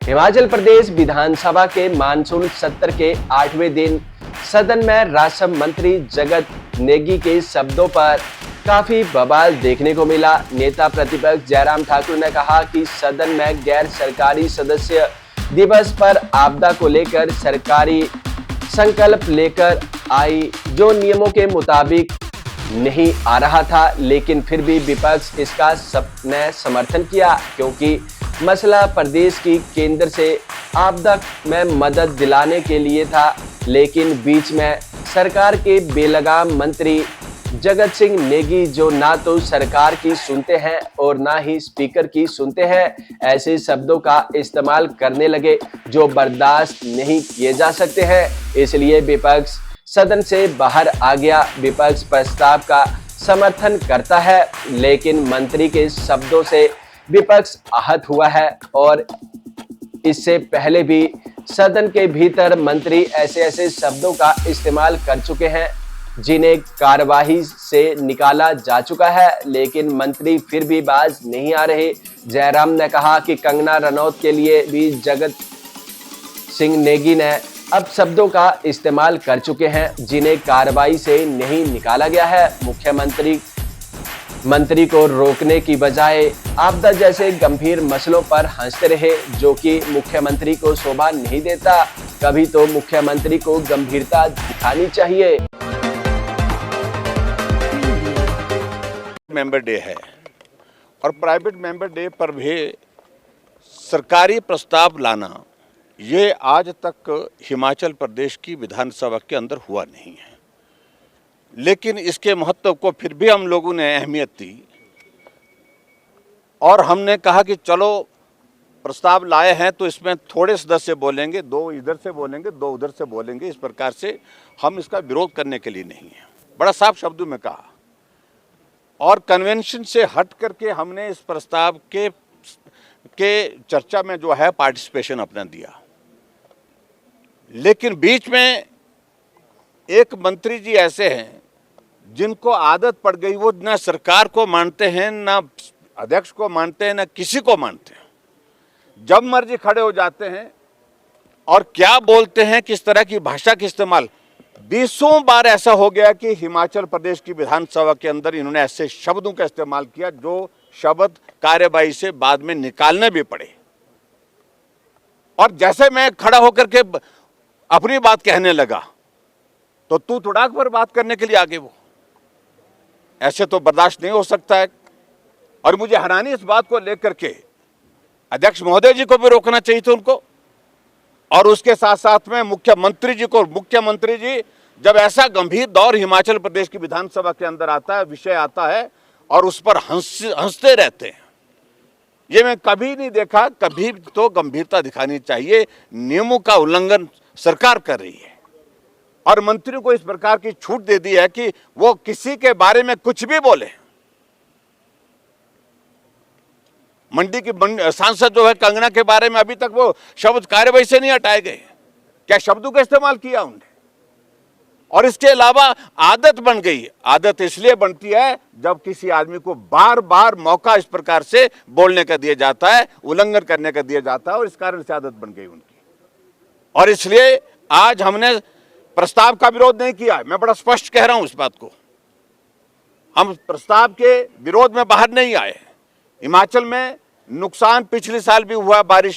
हिमाचल प्रदेश विधानसभा के मानसून सत्र के 8वें दिन सदन में राजस्व मंत्री जगत नेगी के शब्दों पर काफी बवाल देखने को मिला। नेता प्रतिपक्ष जयराम ठाकुर ने कहा कि सदन में गैर सरकारी सदस्य दिवस पर आपदा को लेकर सरकारी संकल्प लेकर आई, जो नियमों के मुताबिक नहीं आ रहा था, लेकिन फिर भी विपक्ष इसका सबने समर्थन किया क्योंकि मसला प्रदेश की केंद्र से आपदा में मदद दिलाने के लिए था। लेकिन बीच में सरकार के बेलगाम मंत्री जगत सिंह नेगी, जो ना तो सरकार की सुनते हैं और ना ही स्पीकर की सुनते हैं, ऐसे शब्दों का इस्तेमाल करने लगे जो बर्दाश्त नहीं किए जा सकते हैं। इसलिए विपक्ष सदन से बाहर आ गया। विपक्ष प्रस्ताव का समर्थन करता है, लेकिन मंत्री के शब्दों से विपक्ष आहत हुआ है और इससे पहले भी सदन के भीतर मंत्री ऐसे शब्दों का इस्तेमाल कर चुके हैं जिन्हें कार्यवाही से निकाला जा चुका है, लेकिन मंत्री फिर भी बाज नहीं आ रहे। जयराम ने कहा कि कंगना रनौत के लिए भी जगत सिंह नेगी ने अब शब्दों का इस्तेमाल कर चुके हैं जिन्हें कार्रवाई से नहीं निकाला गया है। मंत्री को रोकने की बजाय आपदा जैसे गंभीर मसलों पर हंसते रहे, जो कि मुख्यमंत्री को शोभा नहीं देता। कभी तो मुख्यमंत्री को गंभीरता दिखानी चाहिए। मेंबर डे है और प्राइवेट मेंबर डे पर भी सरकारी प्रस्ताव लाना ये आज तक हिमाचल प्रदेश की विधानसभा के अंदर हुआ नहीं है, लेकिन इसके महत्व को फिर भी हम लोगों ने अहमियत दी और हमने कहा कि चलो प्रस्ताव लाए हैं तो इसमें थोड़े सदस्य बोलेंगे, दो इधर से बोलेंगे, दो उधर से बोलेंगे। इस प्रकार से हम इसका विरोध करने के लिए नहीं है, बड़ा साफ शब्दों में कहा और कन्वेंशन से हट करके हमने इस प्रस्ताव के चर्चा में जो है पार्टिसिपेशन अपना दिया। लेकिन बीच में एक मंत्री जी ऐसे हैं जिनको आदत पड़ गई, वो ना सरकार को मानते हैं, ना अध्यक्ष को मानते हैं, ना किसी को मानते हैं। जब मर्जी खड़े हो जाते हैं और क्या बोलते हैं, किस तरह की भाषा का इस्तेमाल। 20 बार ऐसा हो गया कि हिमाचल प्रदेश की विधानसभा के अंदर इन्होंने ऐसे शब्दों का इस्तेमाल किया जो शब्द कार्यवाही से बाद में निकालने भी पड़े। और जैसे मैं खड़ा होकर के अपनी बात कहने लगा तो तू तुड़ाक पर बात करने के लिए आगे। वो ऐसे तो बर्दाश्त नहीं हो सकता है और मुझे हैरानी इस बात को लेकर के अध्यक्ष महोदय जी को भी रोकना चाहिए था उनको, और उसके साथ साथ में मुख्यमंत्री जी को। मुख्यमंत्री जी जब ऐसा गंभीर दौर हिमाचल प्रदेश की विधानसभा के अंदर आता है, विषय आता है और उस पर हंसते रहते हैं, ये मैं कभी नहीं देखा। कभी तो गंभीरता दिखानी चाहिए। नियमों का उल्लंघन सरकार कर रही है और मंत्री को इस प्रकार की छूट दे दी है कि वो किसी के बारे में कुछ भी बोले। मंडी की सांसद जो है कंगना के बारे में अभी तक वो शब्द कार्यवाही से नहीं हटाए गए। क्या शब्दों का इस्तेमाल किया उन्होंने? और इसके अलावा आदत बन गई। आदत इसलिए बनती है जब किसी आदमी को बार बार मौका इस प्रकार से बोलने का दिया जाता है, उल्लंघन करने का दिया जाता है, और इस कारण से आदत बन गई उनकी। और इसलिए आज हमने प्रस्ताव का विरोध नहीं किया। मैं बड़ा स्पष्ट कह रहा हूं इस बात को। हम प्रस्ताव के विरोध में बाहर नहीं आए। हिमाचल में नुकसान पिछले साल भी हुआ बारिश